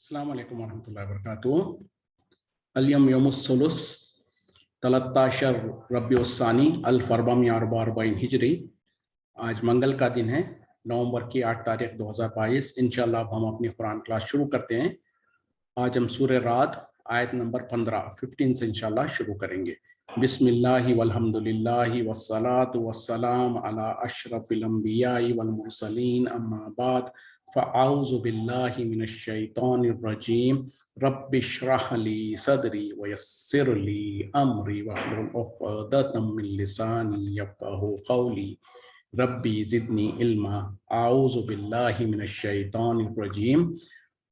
अस्सलाम वालेकुम वरहमतुल्लाहि वबरकातुहू। अल-यौम यौमुस-सुलूस 13 रबीउस-सानी 1444 हिजरी। आज मंगल का दिन है, नवंबर की 8 तारीख 2022। इंशाअल्लाह हम अपनी कुरान क्लास शुरू करते हैं। आज हम सूरह राद आयत नंबर 15 से इंशाअल्लाह शुरू करेंगे। बिस्मिल्लाहि वल्हम्दुलिल्लाहि वस्सलातु वस्सलाम अला अशरफिल अंबियाई वल मुरसलीन अम्मा बाद फ़अऊज़ु बिल्लाहि मिनश शैतानिर रजीम रब्बिश्रह ली सदरी वयस्सिर ली अमरी वहलुल उक़दतम मिन लिसानी यफ़क़हू क़ौली रब्बी ज़िदनी इल्मा अऊज़ु बिल्लाहि मिनश शैतानिर रजीम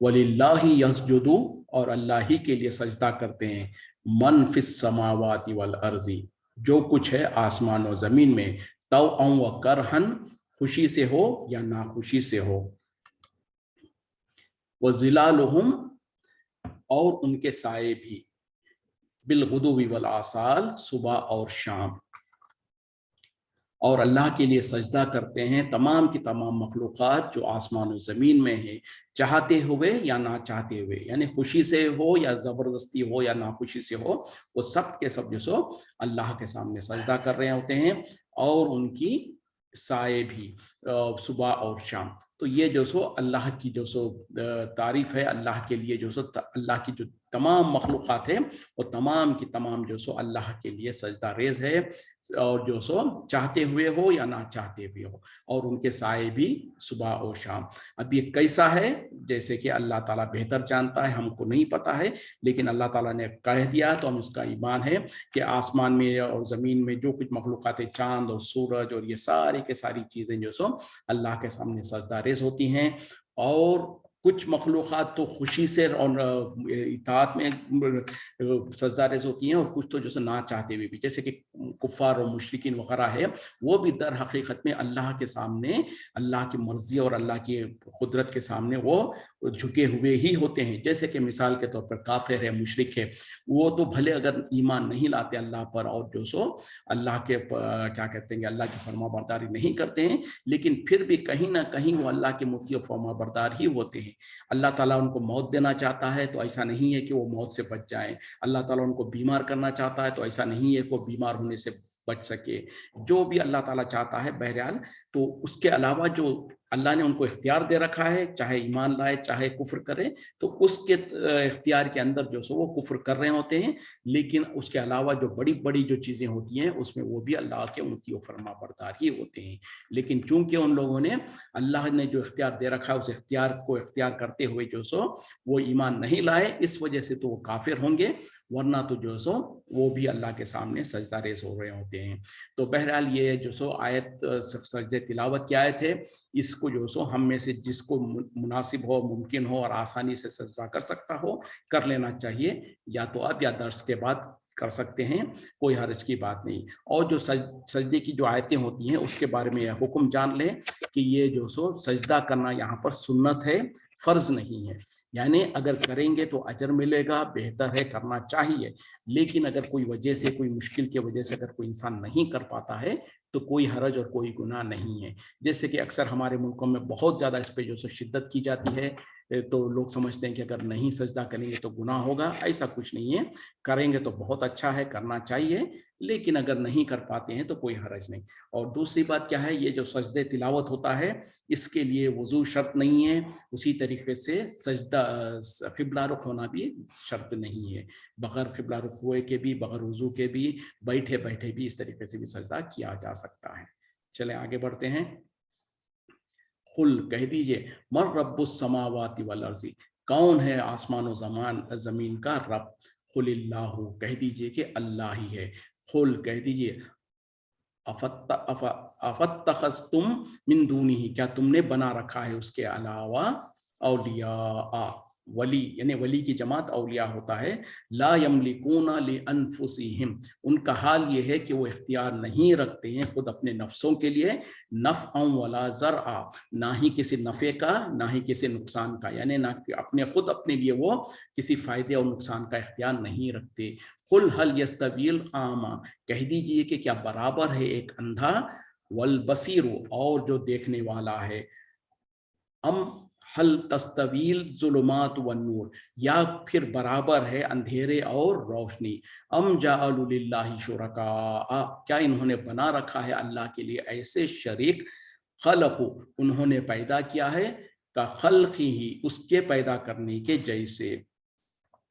वलिल्लाहि यस्जुदु, और अल्लाह ही के लिए सजदा करते हैं, मन फिस समावाति वल अर्ज़ी, जो कुछ है आसमान और ज़मीन में, तौअन व करहन, खुशी से हो या नाखुशी से हो, व ज़िलालुहुम, और उनके साए भी, बिलगुदुव्वि वल आसाल, सुबह और शाम। और अल्लाह के लिए सजदा करते हैं तमाम की तमाम मखलूक़ात जो आसमान और ज़मीन में है, चाहते हुए या ना चाहते हुए, यानी खुशी से हो या ज़बरदस्ती हो या नाखुशी से हो, वो सब के सब जो सो अल्लाह के सामने सजदा कर रहे होते हैं, और उनकी साए भी सुबह और शाम। तो ये जो सो अल्लाह की जो सो तारीफ़ है, अल्लाह के लिए जो सो अल्लाह की जो तमाम मखलूक़ात हैं वो तमाम की तमाम जो सो अल्लाह के लिए सजदा रेज़ है, और जो सो चाहते हुए हो या ना चाहते हुए हो, और उनके साए भी सुबह और शाम। अब ये कैसा है, जैसे कि अल्लाह ताला बेहतर जानता है, हमको नहीं पता है, लेकिन अल्लाह ताला ने कह दिया तो हम उसका ईमान है कि आसमान में और ज़मीन में जो कुछ मखलूक़ात है, चाँद और सूरज और ये सारी के सारी चीज़ें जो सो अल्लाह के सामने सजदा रेज़ होती हैं। और कुछ मखलूक़ात तो खुशी से और इताअत में सजदा रेज़ होती हैं, और कुछ तो जैसे ना चाहते हुए भी, जैसे कि कुफ़ार और मुशरिकीन वगैरह है, वो भी दर हकीकत में अल्लाह के सामने, अल्लाह की मर्ज़ी और अल्लाह की कुदरत के सामने वो झुके हुए ही होते हैं। जैसे कि मिसाल के तौर पर काफिर है, मुशरिक है, वो तो भले अगर ईमान नहीं लाते अल्लाह पर, और जो सो अल्लाह के क्या कहते हैं, अल्लाह की फरमाबरदारी नहीं करते हैं, लेकिन फिर भी कहीं ना कहीं वो अल्लाह के मुती और फरमाबरदार ही होते हैं। अल्लाह ताला उनको मौत देना चाहता है तो ऐसा नहीं है कि वो मौत से बच जाए। अल्लाह ताला उनको बीमार करना चाहता है तो ऐसा नहीं है कि वो बीमार होने से बच सके। जो भी अल्लाह ताला चाहता है बहरहाल, तो उसके अलावा जो अल्लाह ने उनको इख्तियार दे रखा है, चाहे ईमान लाए चाहे कुफ्र करे, तो उसके इख्तियार के अंदर जो सो वो कुफ्र कर रहे होते हैं। लेकिन उसके अलावा जो बड़ी बड़ी जो चीज़ें होती हैं उसमें वो भी अल्लाह के मुती और फरमाबरदार ही होते हैं। लेकिन चूंकि उन लोगों ने अल्लाह ने जो इख्तियार दे रखा है उस इख्तियार को इख्तियार करते हुए जो सो वो ईमान नहीं लाए, इस वजह से तो वो काफिर होंगे, वरना तो जो सो वो भी अल्लाह के सामने सजदा रेज़ हो रहे होते हैं। तो बहरहाल ये जो सो आयत सजदे तिलावत की आयत है, इसको जो सो हम में से जिसको मुनासिब हो, मुमकिन हो और आसानी से सजदा कर सकता हो, कर लेना चाहिए, या तो अब या दर्स के बाद कर सकते हैं, कोई हर्ज की बात नहीं। और जो सजदे की जो आयतें होती हैं उसके बारे में यह हुक्म जान लें कि ये जो सो सजदा करना यहाँ पर सुन्नत है, फर्ज नहीं है। यानी अगर करेंगे तो अजर मिलेगा, बेहतर है, करना चाहिए। लेकिन अगर कोई वजह से, कोई मुश्किल की वजह से अगर कोई इंसान नहीं कर पाता है तो कोई हरज और कोई गुनाह नहीं है। जैसे कि अक्सर हमारे मुल्कों में बहुत ज़्यादा इस पे जो सो शिद्दत की जाती है, तो लोग समझते हैं कि अगर नहीं सजदा करेंगे तो गुनाह होगा। ऐसा कुछ नहीं है, करेंगे तो बहुत अच्छा है, करना चाहिए, लेकिन अगर नहीं कर पाते हैं तो कोई हरज नहीं। और दूसरी बात क्या है, ये जो सजदे तिलावत होता है इसके लिए वज़ू शर्त नहीं है, उसी तरीके से सजदा क़िबला रुख होना भी शर्त नहीं है। बग़ैर क़िबला रुख हुए के भी, बग़ैर वज़ू के भी, बैठे बैठे भी इस तरीके से भी सजदा किया जा सकता है। चलें आगे बढ़ते हैं। कुल कह दीजिए, मन रब्बुस समावाति वल अर्ज़ी, कौन है आसमान और ज़मीन का रब? कुलिल्लाहु, कह दीजिए कि अल्लाह ही है। कुल कह दीजिए, अफत्तखज़्तुम मिन दूनिही, क्या तुमने बना रखा है उसके अलावा औलिया, वली, यानी वली की जमात औलिया होता है। ला यमलिकूना लिअन्फुसिहिम, उनका हाल ये है कि वो इख्तियार नहीं रखते हैं खुद अपने नफ्सों के लिए, नफ़अन वला ज़रअ, ना ही किसी नफ़े का ना ही किसी नुकसान का, यानी ना अपने खुद अपने लिए वो किसी फ़ायदे और नुकसान का इख्तियार नहीं रखते। कुल हल यस्तवील आमा, कह दीजिए कि क्या बराबर है एक अंधा, वल बसीर, और जो देखने वाला है, हम हल तस्तवील ज़ुलुमात वन नूर, या फिर बराबर है अंधेरे और रोशनी। अम जाअलू लिल्लाहि शुरका, क्या इन्होंने बना रखा है अल्लाह के लिए ऐसे शरीक। खलक़ू, उन्होंने पैदा किया है, का खल्क़िही, उसके पैदा करने के जैसे।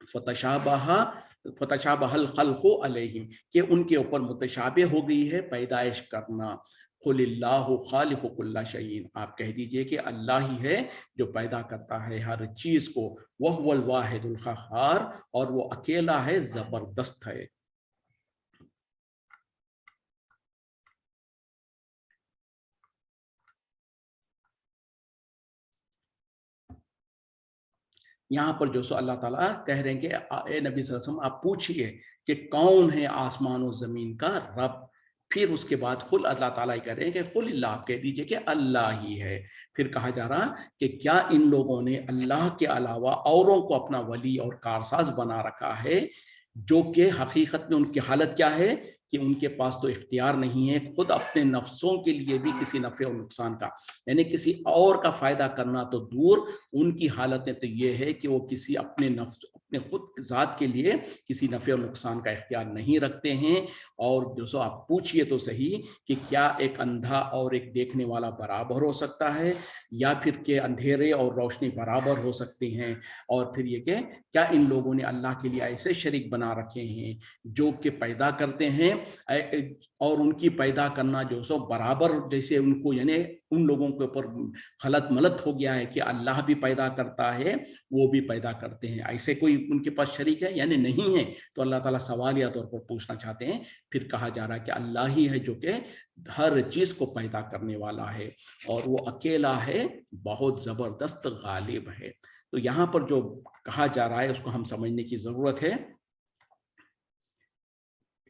फतशाबहा फतशाबहल खल्क़ु अलैहिम, कि उनके ऊपर मुतशाबे हो गई है पैदाइश करना। कुलिल्लाहु खालिक़ु कुल्ला शैइन, आप कह दीजिए कि अल्लाह ही है जो पैदा करता है हर चीज को। वह वल वाहिदुल क़हार, और वो अकेला है, जबरदस्त है। यहाँ पर जो सो अल्लाह ताला कह रहे हैं कि ए नबी सल्लल्लाहु अलैहि वसल्लम, आप पूछिए कि कौन है आसमान और ज़मीन का रब। फिर उसके बाद खुल अल्लाह ताला ही कह रहे हैं कि खुल अल्लाह, आप कह दीजिए कि अल्लाह ही है। फिर कहा जा रहा कि क्या इन लोगों ने अल्लाह के अलावा औरों को अपना वली और कारसाज बना रखा है, जो कि हकीकत में उनकी हालत क्या है कि उनके पास तो इख्तियार नहीं है खुद अपने नफ्सों के लिए भी किसी नफ़े और नुकसान का, यानी किसी और का फ़ायदा करना तो दूर, उनकी हालतें तो ये है कि वो किसी अपने नफ्स, अपने खुद ज़ात के लिए किसी नफ़े और नुकसान का इख्तियार नहीं रखते हैं। और जो सो आप पूछिए तो सही कि क्या एक अंधा और एक देखने वाला बराबर हो सकता है, या फिर के अंधेरे और रोशनी बराबर हो सकते हैं। और फिर ये कि क्या इन लोगों ने अल्लाह के लिए ऐसे शरीक बना रखे हैं जो कि पैदा करते हैं, और उनकी पैदा करना जो सो बराबर, जैसे उनको यानी उन लोगों के ऊपर खलत मलत हो गया है कि अल्लाह भी पैदा करता है, वो भी पैदा करते हैं, ऐसे कोई उनके पास शरीक है यानी नहीं है। तो अल्लाह ताला सवालिया तौर पर पूछना चाहते हैं। फिर कहा जा रहा है कि अल्लाह ही है जो कि हर चीज को पैदा करने वाला है, और वो अकेला है, बहुत जबरदस्त गालिब है। तो यहाँ पर जो कहा जा रहा है उसको हम समझने की जरूरत है।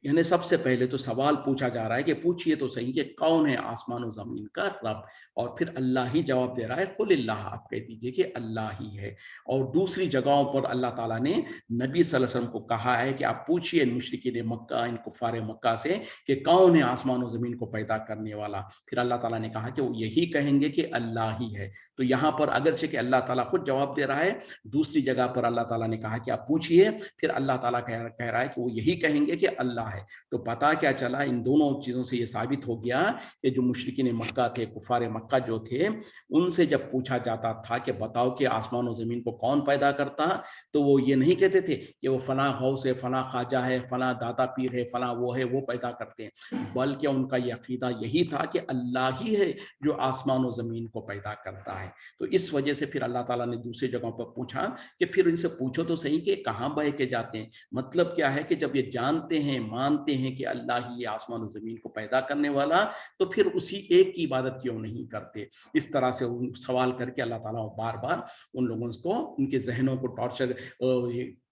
यानी सबसे पहले तो सवाल पूछा जा रहा है कि पूछिए तो सही कि कौन है आसमान और जमीन का रब, और फिर अल्लाह ही जवाब दे रहा है, कुलिल्लाह, आप कह दीजिए कि अल्लाह ही है। और दूसरी जगहों पर अल्लाह ताला ने नबी सल्लल्लाहु अलैहि वसल्लम को कहा है कि आप पूछिए इन मुशरिकीन मक्का, इन कुफार मक्का से कि कौन है आसमान और जमीन को पैदा करने वाला। फिर अल्लाह ताला ने कहा कि वो यही कहेंगे कि अल्लाह ही है। तो यहाँ पर अगरचे कि अल्लाह ताला खुद जवाब दे रहा है, दूसरी जगह पर अल्लाह ताला ने कहा कि आप पूछिए, फिर अल्लाह ताला कह रहा है कि वो यही कहेंगे कि अल्लाह है। तो पता क्या चला, इन दोनों चीज़ों से ये साबित हो गया कि जो मुशरिकीन मक्का थे, कुफार मक्का जो थे, उनसे जब पूछा जाता था कि बताओ कि आसमान और ज़मीन को कौन पैदा करता, तो वो ये नहीं कहते थे कि वो फलां गौस है, फलां ख्वाजा है, फलां दादा पीर है, फलां वो है, वो पैदा करते हैं, बल्कि उनका ये अकीदा यही था कि अल्लाह ही है जो आसमान और ज़मीन को पैदा करता है। तो इस वजह से फिर अल्लाह ताला ने दूसरी जगहों पर पूछा कि फिर इनसे पूछो तो सही कि कहाँ बह के जाते हैं। मतलब क्या है कि जब ये जानते हैं, मानते हैं कि अल्लाह ही आसमान और ज़मीन को पैदा करने वाला, तो फिर उसी एक की इबादत क्यों नहीं करते। इस तरह से सवाल करके अल्लाह ताला बार बार उन लोगों को, उनके जहनों को टॉर्चर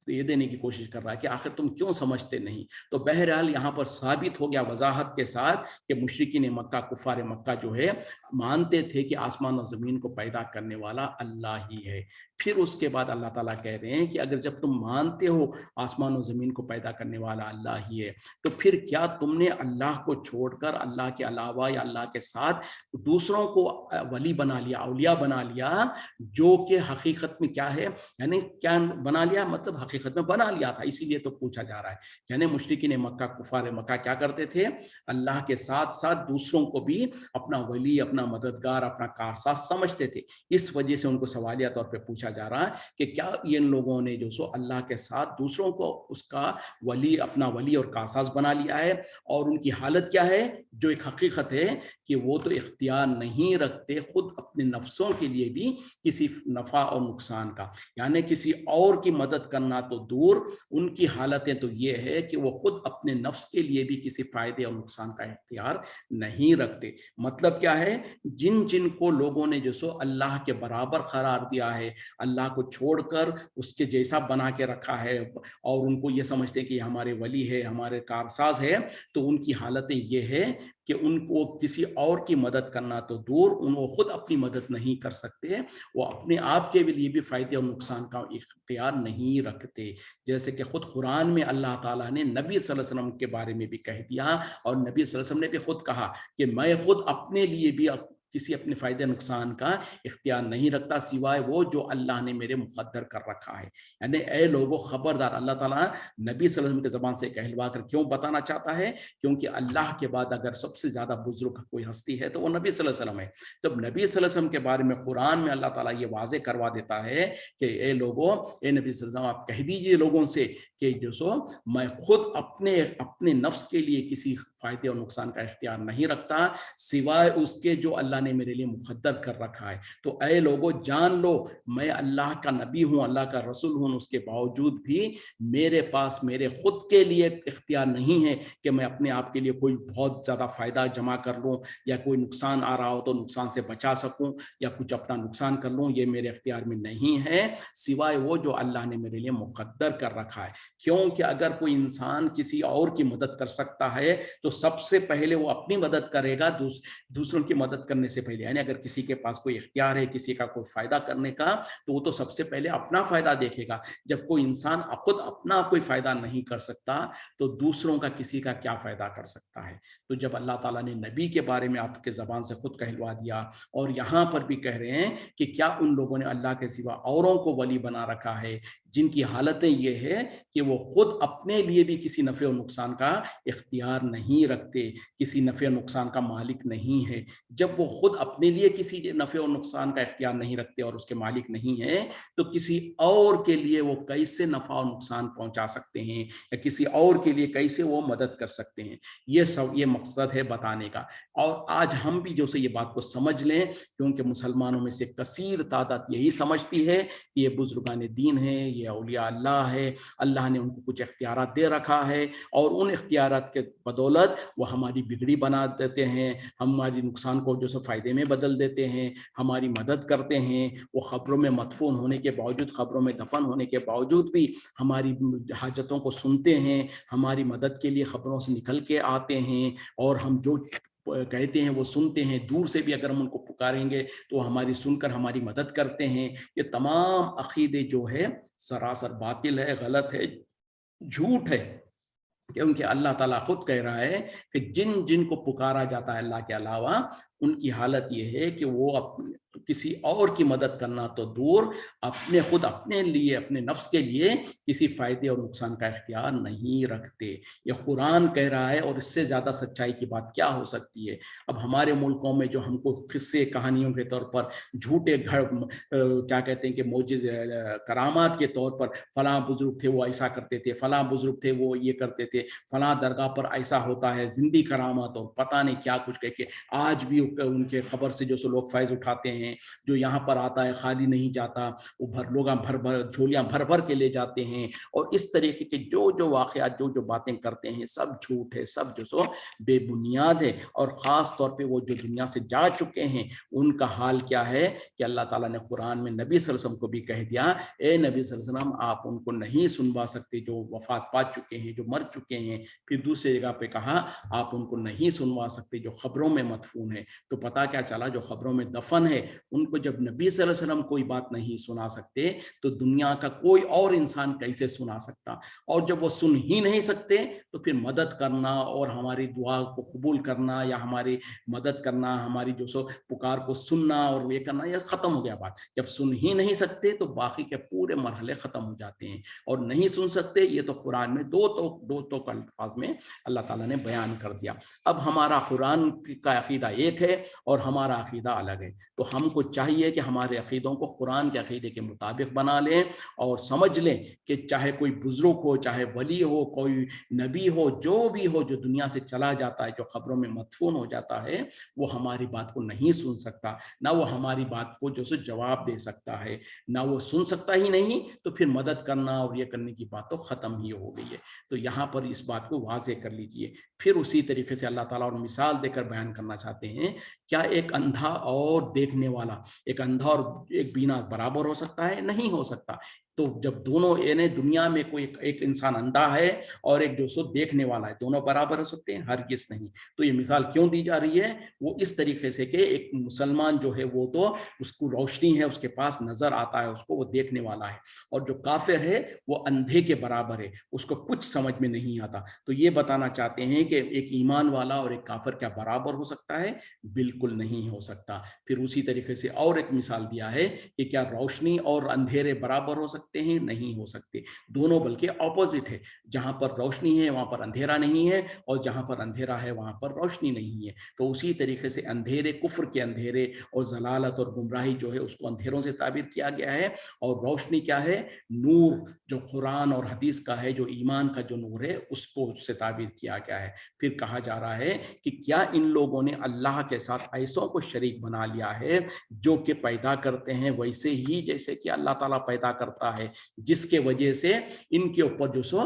ये देने की कोशिश कर रहा है कि आखिर तुम क्यों समझते नहीं। तो बहरहाल यहाँ पर साबित हो गया वजाहत के साथ कि मुशरिकीन मक्का, कुफार मक्का जो है, मानते थे कि आसमान और ज़मीन को पैदा करने वाला अल्लाह ही है। फिर उसके बाद अल्लाह ताला कह रहे हैं कि अगर जब तुम मानते हो आसमान और ज़मीन को पैदा करने वाला अल्लाह ही है, तो फिर क्या तुमने अल्लाह को छोड़कर अल्लाह के अलावा या अल्लाह के साथ दूसरों को वली बना लिया, औलिया बना लिया, जो कि हकीकत में क्या है, यानी क्या बना लिया, मतलब हकीकत में बना लिया था। इसीलिए तो पूछा जा रहा है। यानी मुशरिकीन मक्का, कुफार मक्का क्या करते थे, अल्लाह के साथ साथ दूसरों को भी अपना वली, अपना मददगार, अपना कारसाज समझते थे। इस वजह से उनको सवालिया तौर पे पूछा जा रहा है कि क्या ये इन लोगों ने जो सो अल्लाह के साथ दूसरों को उसका वली, अपना वली और कारसाज बना लिया है, और उनकी हालत क्या है, जो एक हकीकत है कि वो तो इख्तियार नहीं रखते खुद अपने नफ्सों के लिए भी किसी नफ़ा और नुकसान का, यानी किसी और की मदद करना तो दूर, उनकी हालतें तो ये है कि वो खुद अपने नफ्स के लिए भी किसी फायदे और नुकसान का इख्तियार नहीं रखते। मतलब क्या है, जिन जिन को लोगों ने जो सो अल्लाह के बराबर करार दिया है, अल्लाह को छोड़कर उसके जैसा बना के रखा है, और उनको ये समझते हैं कि हमारे वली है, हमारे कारसाज है, तो उनकी हालतें ये है कि उनको किसी और की मदद करना तो दूर, वो खुद अपनी मदद नहीं कर सकते, वो अपने आप के लिए भी फायदे और नुकसान का इख्तियार नहीं रखते। जैसे कि खुद कुरान में अल्लाह ताला ने नबी सल्लल्लाहु अलैहि वसल्लम के बारे में भी कह दिया, और नबी सल्लल्लाहु अलैहि वसल्लम ने भी खुद कहा कि मैं खुद अपने लिए भी किसी अपने फ़ायदे नुकसान का इख्तियार नहीं रखता सिवाय वो जो अल्लाह ने मेरे मुक़द्दर कर रखा है। यानी ऐ लोगों खबरदार, अल्लाह ताला नबी सल्लल्लाहु अलैहि वसल्लम के ज़बान से कहलवा कर क्यों बताना चाहता है? क्योंकि अल्लाह के बाद अगर सबसे ज़्यादा बुज़ुर्ग कोई हस्ती है तो वो नबी सल्लल्लाहु अलैहि वसल्लम है। जब नबी सल्लल्लाहु अलैहि वसल्लम के बारे में कुरान में अल्लाह ताला ये वाज़े करवा देता है कि ए लोगों, ए नबी सल्लल्लाहु अलैहि वसल्लम आप कह दीजिए लोगों से कि जो सो मैं खुद अपने अपने नफ्स के लिए किसी फ़ायदे और नुकसान का इख्तियार नहीं रखता सिवाय उसके जो अल्लाह ने मेरे लिए मुक़द्दर कर रखा है। तो ऐ लोगों जान लो मैं अल्लाह का नबी हूँ, अल्लाह का रसूल हूँ, उसके बावजूद भी मेरे पास मेरे खुद के लिए इख्तियार नहीं है कि मैं अपने आप के लिए कोई बहुत ज़्यादा फ़ायदा जमा कर लूँ या कोई नुकसान आ रहा हो तो नुकसान से बचा सकूँ या कुछ अपना नुकसान कर लूँ, ये मेरे इख्तियार में नहीं है सिवाय वो जो अल्लाह ने मेरे लिए मुक़द्दर कर रखा है। क्योंकि अगर कोई इंसान किसी और की मदद कर सकता है तो सबसे पहले वो अपनी मदद करेगा दूसरों की मदद करने से पहले। यानी अगर किसी के पास कोई इख्तियार है किसी का कोई फ़ायदा करने का तो वो तो सबसे पहले अपना फ़ायदा देखेगा। जब कोई इंसान खुद अपना कोई फ़ायदा नहीं कर सकता तो दूसरों का किसी का क्या फ़ायदा कर सकता है। तो जब अल्लाह ताला ने नबी के बारे में आपके ज़बान से खुद कहलवा दिया और यहाँ पर भी कह रहे हैं कि क्या उन लोगों ने अल्लाह के सिवा औरों को वली बना रखा है जिनकी हालतें ये है कि वो खुद अपने लिए भी किसी नफ़े और नुकसान का इख्तियार नहीं रखते, किसी नफ़े और नुकसान का मालिक नहीं है। जब वो खुद अपने लिए किसी नफ़े और नुकसान का इख्तियार नहीं रखते और उसके मालिक नहीं है तो किसी और के लिए वो कैसे नफ़ा और नुकसान पहुंचा सकते हैं या किसी और के लिए कैसे वो मदद कर सकते हैं। ये सब ये मकसद है बताने का। और आज हम भी जो से ये बात को समझ लें क्योंकि मुसलमानों में से कसीर तादाद यही समझती है कि ये बुजुर्गान दीन है, ये औलिया अल्लाह है, अल्लाह ने उनको कुछ इख्तियारात दे रखा है और उन इख्तियारात के बदौलत वो हमारी बिगड़ी बना देते हैं, हमारी नुकसान को जो सो फ़ायदे में बदल देते हैं, हमारी मदद करते हैं। वो ख़बरों में मदफ़ून होने के बावजूद, ख़बरों में दफ़न होने के बावजूद भी हमारी हाजतों को सुनते हैं, हमारी मदद के लिए ख़बरों से निकल के आते हैं और हम जो कहते हैं वो सुनते हैं। दूर से भी अगर हम उनको पुकारेंगे तो हमारी सुनकर हमारी मदद करते हैं। ये तमाम अक़ीदे जो है सरासर बातिल है, गलत है, झूठ है। क्योंकि अल्लाह ताला खुद कह रहा है कि जिन जिन को पुकारा जाता है अल्लाह के अलावा उनकी हालत ये है कि वो किसी और की मदद करना तो दूर, अपने खुद अपने लिए अपने नफ्स के लिए किसी फ़ायदे और नुकसान का इख्तियार नहीं रखते। ये कुरान कह रहा है और इससे ज़्यादा सच्चाई की बात क्या हो सकती है। अब हमारे मुल्कों में जो हमको किस्से कहानियों के तौर पर झूठे क्या कहते हैं कि मोजिज़ करामात के तौर पर फलां बुजुर्ग थे वो ऐसा करते थे, फलां बुजुर्ग थे वो ये करते थे, फलां दरगाह पर ऐसा होता है, जिंदी करामात और पता नहीं क्या कुछ कह के आज भी उनके खबर से जो सो लोग फैज़ उठाते हैं। जो यहाँ पर आता है खाली नहीं जाता, वो लोग भर भर झोलियां भर भर के ले जाते हैं। और इस तरीके के जो जो वाक़यात जो जो बातें करते हैं सब झूठ है, सब जो सो बेबुनियाद है। और ख़ास तौर पे वो जो दुनिया से जा चुके हैं उनका हाल क्या है कि अल्लाह ताला ने कुरान में नबी सल्लल्लाहु अलैहि वसल्लम को भी कह दिया, ए नबी सल्लल्लाहु अलैहि वसल्लम आप उनको नहीं सुनवा सकते जो वफ़ात पा चुके हैं, जो मर चुके हैं। फिर दूसरी जगह पे कहा आप उनको नहीं सुनवा सकते जो खबरों में मदफून है। तो पता क्या चला, जो खबरों में दफन है उनको जब नबी सल्लल्लाहु अलैहि वसल्लम कोई बात नहीं सुना सकते तो दुनिया का कोई और इंसान कैसे सुना सकता। और जब वो सुन ही नहीं सकते तो फिर मदद करना और हमारी दुआ को कबूल करना या हमारी मदद करना, हमारी जो सो पुकार को सुनना और ये करना, ये ख़त्म हो गया बात। जब सुन ही नहीं सकते तो बाकी के पूरे मरहले ख़त्म हो जाते हैं। और नहीं सुन सकते ये तो कुरान में दो तो अल्फाज में अल्लाह ताला ने बयान कर दिया। अब हमारा कुरान का अकीदा एक है और हमारा अकीदा अलग है। तो हमको चाहिए कि हमारे अकीदों को कुरान के अकीदे के मुताबिक बना लें और समझ लें कि चाहे कोई बुजुर्ग हो, चाहे वली हो, कोई नबी हो, जो भी हो जो दुनिया से चला जाता है, जो खबरों में मदफून हो जाता है, वो हमारी बात को नहीं सुन सकता, ना वो हमारी बात को जो सो जवाब दे सकता है, ना वो सुन सकता ही नहीं। तो फिर मदद करना और ये करने की बात तो ख़त्म ही हो गई है। तो यहाँ पर इस बात को वाज़ेह कर लीजिए। फिर उसी तरीके से अल्लाह ताला और मिसाल देकर बयान करना चाहते हैं, क्या एक अंधा और देखने वाला, एक अंधा और एक बीना बराबर हो सकता है? नहीं हो सकता। तो जब दोनों यानी दुनिया में कोई एक इंसान अंधा है और एक जो सो देखने वाला है, दोनों बराबर हो सकते हैं? हरगिज़ नहीं। तो ये मिसाल क्यों दी जा रही है? वो इस तरीके से कि एक मुसलमान जो है वो तो उसको रोशनी है, उसके पास नजर आता है, उसको वो देखने वाला है, और जो काफिर है वो अंधे के बराबर है, उसको कुछ समझ में नहीं आता। तो ये बताना चाहते हैं कि एक ईमान वाला और एक काफिर क्या बराबर हो सकता है? बिल्कुल नहीं हो सकता। फिर उसी तरीके से और एक मिसाल दिया है कि क्या रोशनी और अंधेरे बराबर हो सकते हैं? नहीं हो सकते। दोनों बल्कि ऑपोजिट है। जहां पर रोशनी है वहां पर अंधेरा नहीं है, और जहां पर अंधेरा है वहां पर रोशनी नहीं है। तो उसी तरीके से अंधेरे, कुफ्र के अंधेरे और जलालत और गुमराही जो है उसको अंधेरों से ताबीर किया गया है, और रोशनी क्या है? नूर जो कुरान और हदीस का है, जो ईमान का जो नूर है, उसको उससे ताबीर किया गया है। फिर कहा जा रहा है कि क्या इन लोगों ने अल्लाह के साथ ऐसों को शरीक बना लिया है जो कि पैदा करते हैं वैसे ही जैसे कि अल्लाह ताला पैदा करता है, जिसके वजह से इनके ऊपर जो सो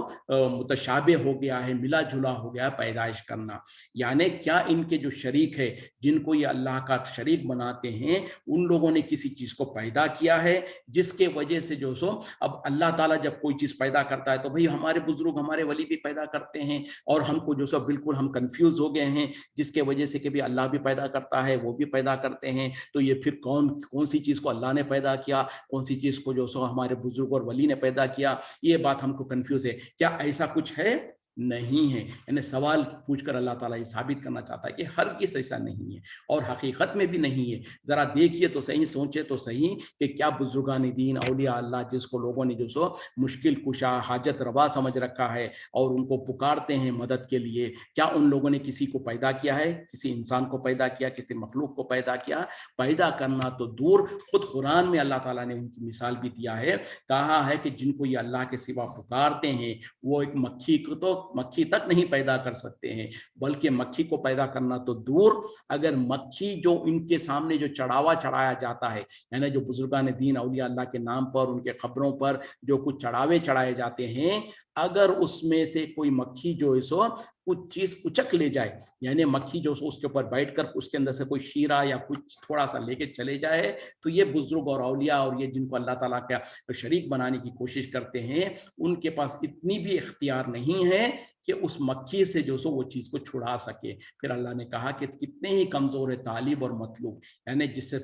मुतशाबे हो गया है, मिला जुला हो गया पैदाइश करना। यानी क्या इनके जो शरीक है, जिनको ये अल्लाह का शरीक बनाते हैं, उन लोगों ने किसी चीज को पैदा किया है जिसके वजह से जो सो अब अल्लाह ताला जब कोई चीज पैदा करता है तो भाई हमारे बुजुर्ग, हमारे वली भी पैदा करते हैं, और हमको जो सो बिल्कुल हम कंफ्यूज हो गए हैं, जिसके वजह से कि भी अल्लाह भी पैदा करता है, वो भी पैदा करते हैं, तो ये फिर कौन कौन सी चीज को अल्लाह ने पैदा किया, कौन सी चीज को जो सो हमारे बुजुर्ग और वली ने पैदा किया, ये बात हमको कंफ्यूज है। क्या ऐसा कुछ है? नहीं है। यानी सवाल पूछकर अल्लाह ताला ये साबित करना चाहता है कि हर किस ऐसा नहीं है, और हकीकत में भी नहीं है। जरा देखिए तो सही, सोचे तो सही कि क्या बुजुर्गान दीन, औलिया अल्लाह, जिसको लोगों ने जो सो मुश्किल कुशा, हाजत रवा समझ रखा है और उनको पुकारते हैं मदद के लिए, क्या उन लोगों ने किसी को पैदा किया है? किसी इंसान को पैदा किया, किसी मखलूक को पैदा किया? पैदा करना तो दूर, खुद कुरान में अल्लाह ताला ने उनकी मिसाल भी दिया है, कहा है कि जिनको ये अल्लाह के सिवा पुकारते हैं वो एक मक्खी को तो मक्खी तक नहीं पैदा कर सकते हैं, बल्कि मक्खी को पैदा करना तो दूर, अगर मक्खी जो इनके सामने जो चढ़ावा चढ़ाया जाता है, यानी जो बुजुर्गान दीन औलिया अल्लाह के नाम पर, उनके खबरों पर जो कुछ चढ़ावे चढ़ाए जाते हैं, अगर उसमें से कोई मक्खी जो है सो कुछ चीज उचक ले जाए, यानी मक्खी जो उसके ऊपर बैठकर उसके अंदर से कोई शीरा या कुछ थोड़ा सा लेके चले जाए, तो ये बुजुर्ग और औलिया और ये जिनको अल्लाह ताला का शरीक बनाने की कोशिश करते हैं, उनके पास इतनी भी इख्तियार नहीं है कि उस मक्खी से जो सो वो चीज को छुड़ा सके। फिर अल्लाह ने कहा कि कितने ही कमजोर है तालिब और मतलूब, यानी जिससे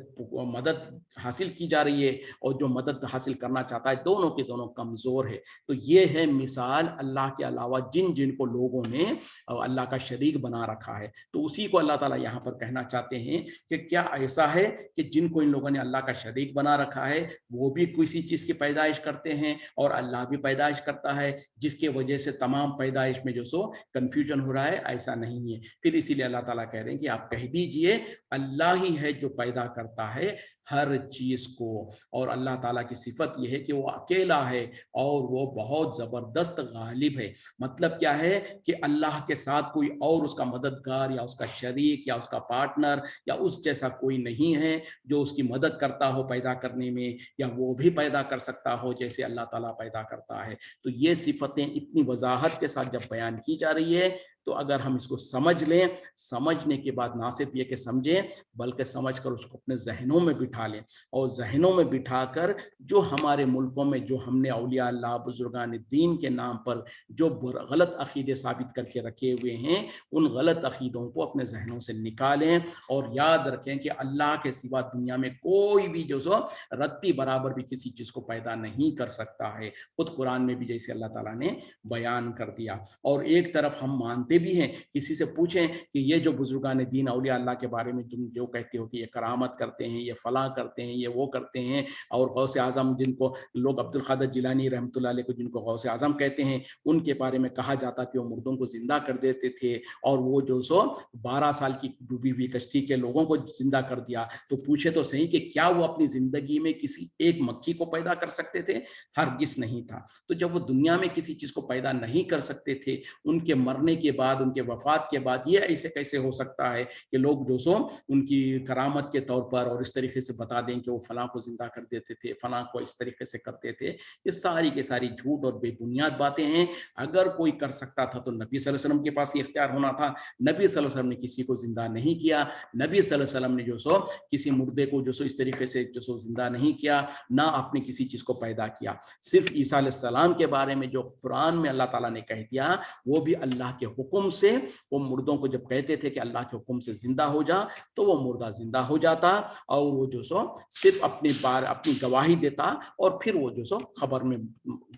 मदद हासिल की जा रही है और जो मदद हासिल करना चाहता है, दोनों के दोनों कमजोर है। तो ये है मिसाल अल्लाह के अलावा जिन जिनको लोगों ने अल्लाह का शरीक बना रखा है। तो उसी को अल्लाह ताला यहाँ पर कहना चाहते हैं कि क्या ऐसा है कि जिनको इन लोगों ने अल्लाह का शरीक बना रखा है वो भी किसी चीज की पैदाइश करते हैं और अल्लाह भी पैदाइश करता है, जिसके वजह से तमाम पैदाइश में जो सो कंफ्यूजन हो रहा है? ऐसा नहीं है। फिर इसीलिए अल्लाह ताला कह रहे हैं कि आप कह दीजिए अल्लाह ही है जो पैदा करता है हर चीज को, और अल्लाह ताला की सिफत यह है कि वो अकेला है और वो बहुत जबरदस्त गालिब है। मतलब क्या है कि अल्लाह के साथ कोई और उसका मददगार या उसका शरीक या उसका पार्टनर या उस जैसा कोई नहीं है जो उसकी मदद करता हो पैदा करने में, या वो भी पैदा कर सकता हो जैसे अल्लाह ताला पैदा करता है। तो ये सिफतें इतनी वजाहत के साथ जब बयान की जा रही है, तो अगर हम इसको समझ लें, समझने के बाद ना सिर्फ ये कि समझें बल्कि समझकर उसको अपने जहनों में बिठा लें, और जहनों में बिठाकर जो हमारे मुल्कों में जो हमने औलिया अल्लाह, बुजुर्गान दीन के नाम पर जो गलत अकीदे साबित करके रखे हुए हैं, उन गलत अकीदों को अपने जहनों से निकालें, और याद रखें कि अल्लाह के सिवा दुनिया में कोई भी जो सो रत्ती बराबर भी किसी चीज को पैदा नहीं कर सकता है। खुद कुरान में भी जैसे अल्लाह ताला ने बयान कर दिया। और एक तरफ हम मानते भी हैं, किसी से पूछें कि ये जो बुजुर्गान दीन औलिया अल्लाह के बारे में तुम जो कहते हो कि ये करामत करते हैं, ये फला करते हैं, ये वो करते हैं, और गौसे आजम जिनको लोग अब्दुल कादिर जिलानी रहमतुल्लाह अलैह को जिनको गौसे आजम कहते हैं, उनके बारे में कहा जाता कि वो मुर्दों को जिंदा कर देते थे, और वो जो सो 12 साल की डूबी हुई कश्ती के लोगों को जिंदा कर दिया। तो पूछे तो सही कि क्या वो अपनी जिंदगी में किसी एक मक्खी को पैदा कर सकते थे? हरगिज़ नहीं था। तो जब वो दुनिया में किसी चीज को पैदा नहीं कर सकते थे, उनके मरने के बाद, उनके वफात के बाद ये ऐसे कैसे हो सकता है कि लोग जो सो उनकी करामत के तौर पर और इस तरीके से से बता दें कि वो फलां को जिंदा कर देते थे, फलां को इस तरीके से करते थे, ये सारी की सारी झूठ और बेबुनियाद बातें हैं। अगर कोई कर सकता था तो नबी सल्लल्लाहु अलैहि वसल्लम के पास ये इख्तियार होना था। नबी सल्लल्लाहु अलैहि वसल्लम ने किसी को जिंदा नहीं किया, नबी सल्लल्लाहु अलैहि वसल्लम ने जो सो किसी मुर्दे को जो सो इस तरीके से जो सो जिंदा नहीं किया, ना आपने किसी चीज को पैदा किया। सिर्फ ईसा अलैहिस्सलाम के बारे में जो कुरान में अल्लाह ताला ने कह दिया, वो भी अल्लाह के हुक्म से, वो मुर्दों को जब कहते थे कि अल्लाह के हुक्म से जिंदा हो जा, तो वो मुर्दा जिंदा हो जाता और वो जो सो सिर्फ अपनी गवाही देता और फिर वो जो सो खबर में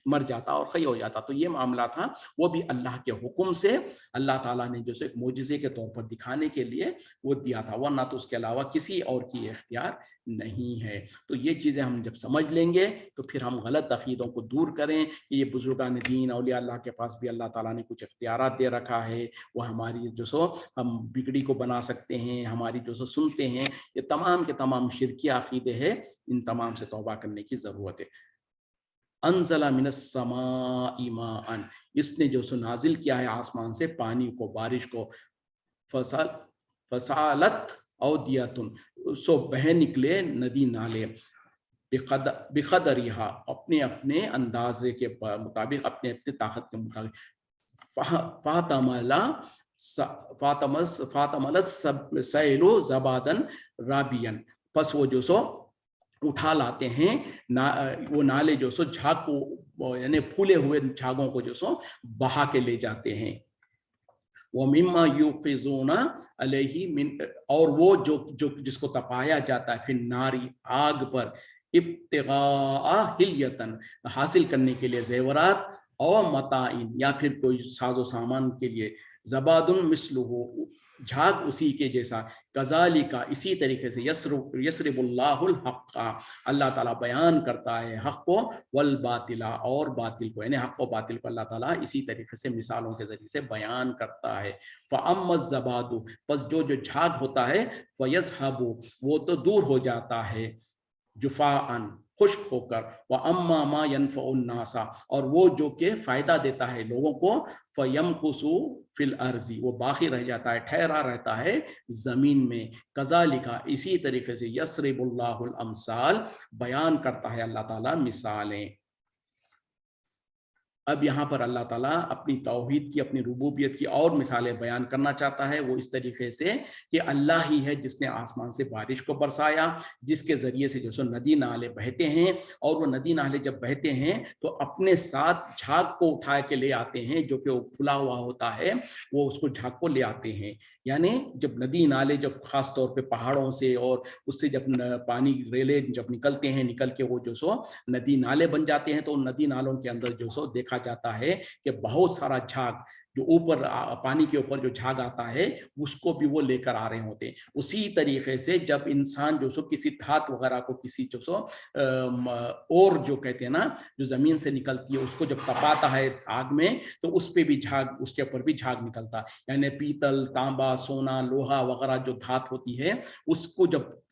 मर जाता और खई हो जाता। तो ये मामला था, वो भी अल्लाह के हुक्म से अल्लाह ताला ने जो सो एक मोजिज़े के तौर पर दिखाने के लिए वो दिया था, वरना तो उसके अलावा किसी और की इख्तियार नहीं है। तो ये चीज़ें हम जब समझ लेंगे तो फिर हम गलत अकीदों को दूर करें कि ये बुजुर्गान दीन औलिया अल्लाह के पास भी अल्लाह ताला ने कुछ इख्तियारात दे रखा है, वो हमारी जो सो हम बिगड़ी को बना सकते हैं, हमारी जो सो सुनते हैं, ये तमाम के तमाम शिरकी अकीदे हैं। इन तमाम से तौबा करने की ज़रूरत है। अनज़ला मिनस समाई माअन, इसने जो सो नाजिल किया है आसमान से पानी को, बारिश को, फसल फसालत औदियतुन, सो बह निकले नदी नाले, बेकदरिहा, अपने अपने अंदाजे के मुताबिक, अपने अपने ताकत के मुताबिक, फातमला फातमलस सैलो जबादन राबियन, बस वो जो सो उठा लाते हैं वो नाले जो सो झाग को, यानी फूले हुए झागों को जो सो बहा के ले जाते हैं। वो मिम्मा युक़िज़ूना अलैहि मिन, और वो जो जिसको तपाया जाता है फिर नारी, आग पर, इब्तिग़ा हिल्यतन, हासिल करने के लिए जेवरात, और मताइन, या फिर कोई साजो सामान के लिए, ज़बादुन मिस्लुहु, झाग उसी के जैसा, कज़ालिका, इसी तरीके से, यस्रिबुल्लाहुल हक़्क़ा, अल्लाह ताला बयान करता है हक़ को, वल बातिला, और बातिल को, यानी हक़ और बातिल को अल्लाह ताला इसी तरीके से मिसालों के जरिए से बयान करता है। फ़अम्मज़ ज़बादु, बस जो झाग होता है, फ़यज़हबु, वो तो दूर हो जाता है, जुफ़ाअन, खुश्क होकर, व अम्मा मा यनफ़उन नासा, और वो जो के फायदा देता है लोगों को, फ़यमकुसु फिल अर्ज़ी, वो बाकी रह जाता है, ठहरा रहता है जमीन में। कज़ालिका, इसी तरीके से, यस्रिबुल्लाहुल अमसाल, बयान करता है अल्लाह ताला मिसालें। अब यहाँ पर अल्लाह ताला अपनी तौहीद की, अपनी रुबूबियत की और मिसालें बयान करना चाहता है। वो इस तरीके से कि अल्लाह ही है जिसने आसमान से बारिश को बरसाया, जिसके ज़रिए से जो सो नदी नाले बहते हैं, और वो नदी नाले जब बहते हैं तो अपने साथ झाग को उठा के ले आते हैं, जो कि वो फुला हुआ होता है, वो उसको झाग को ले आते हैं। यानी जब नदी नाले, जब ख़ास तौर पर पहाड़ों से और उससे जब पानी रेले जब निकलते हैं, निकल के वो जो सो नदी नाले बन जाते हैं, तो उन नदी नालों के अंदर जो सो देखा जाता है कि बहुत सारा झाग, जो ऊपर पानी के ऊपर जो झाग आता है, उसको भी वो लेकर आ रहे होते हैं। उसी तरीके से जब इंसान जो सो किसी धात वगैरह को, किसी जो सो और जो कहते हैं ना, जो जमीन से निकलती है, उसको जब तपाता है आग में, तो उस पे भी झाग, उसके ऊपर भी झाग निकलता है। यानी पीतल, तांबा, सोना, लोहा वगैरह जो धात होती है, उसको जब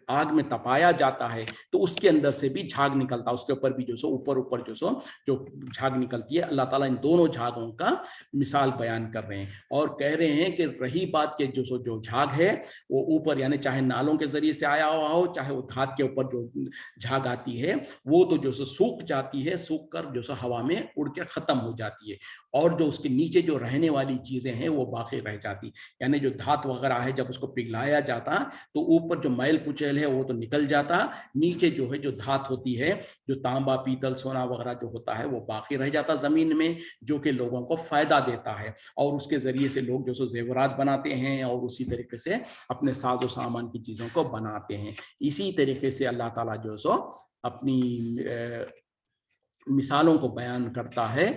आग में तपाया जाता है तो उसके अंदर से भी झाग निकलता है, उसके ऊपर भी जो सो ऊपर जो सो जो झाग निकलती है। अल्लाह ताला इन दोनों झागों का मिसाल बयान कर रहे हैं और कह रहे हैं कि रही बात के जो झाग है वो ऊपर, यानी चाहे नालों के जरिए से आया हुआ हो, चाहे वो धात के ऊपर जो झाग आती है, वो तो जो सो सूख जाती है, सूख कर जो सो हवा में उड़ के खत्म हो जाती है, और जो उसके नीचे जो रहने वाली चीजें हैं वो बाकी रह जाती। यानी जो धात वगैरह है, जब उसको पिघलाया जाता तो ऊपर जो मैल कुचैल है वो तो निकल जाता, नीचे जो है जो धात होती है, जो तांबा, पीतल, सोना वगैरह जो होता है, वो बाकी रह जाता जमीन में, जो कि लोगों को फायदा देता है, और उसके जरिए से लोग जो सो जेवरात बनाते हैं और उसी तरीके से अपने साजो सामान की चीजों को बनाते हैं। इसी तरीके से अल्लाह ताला जो सो अपनी मिसालों को बयान करता है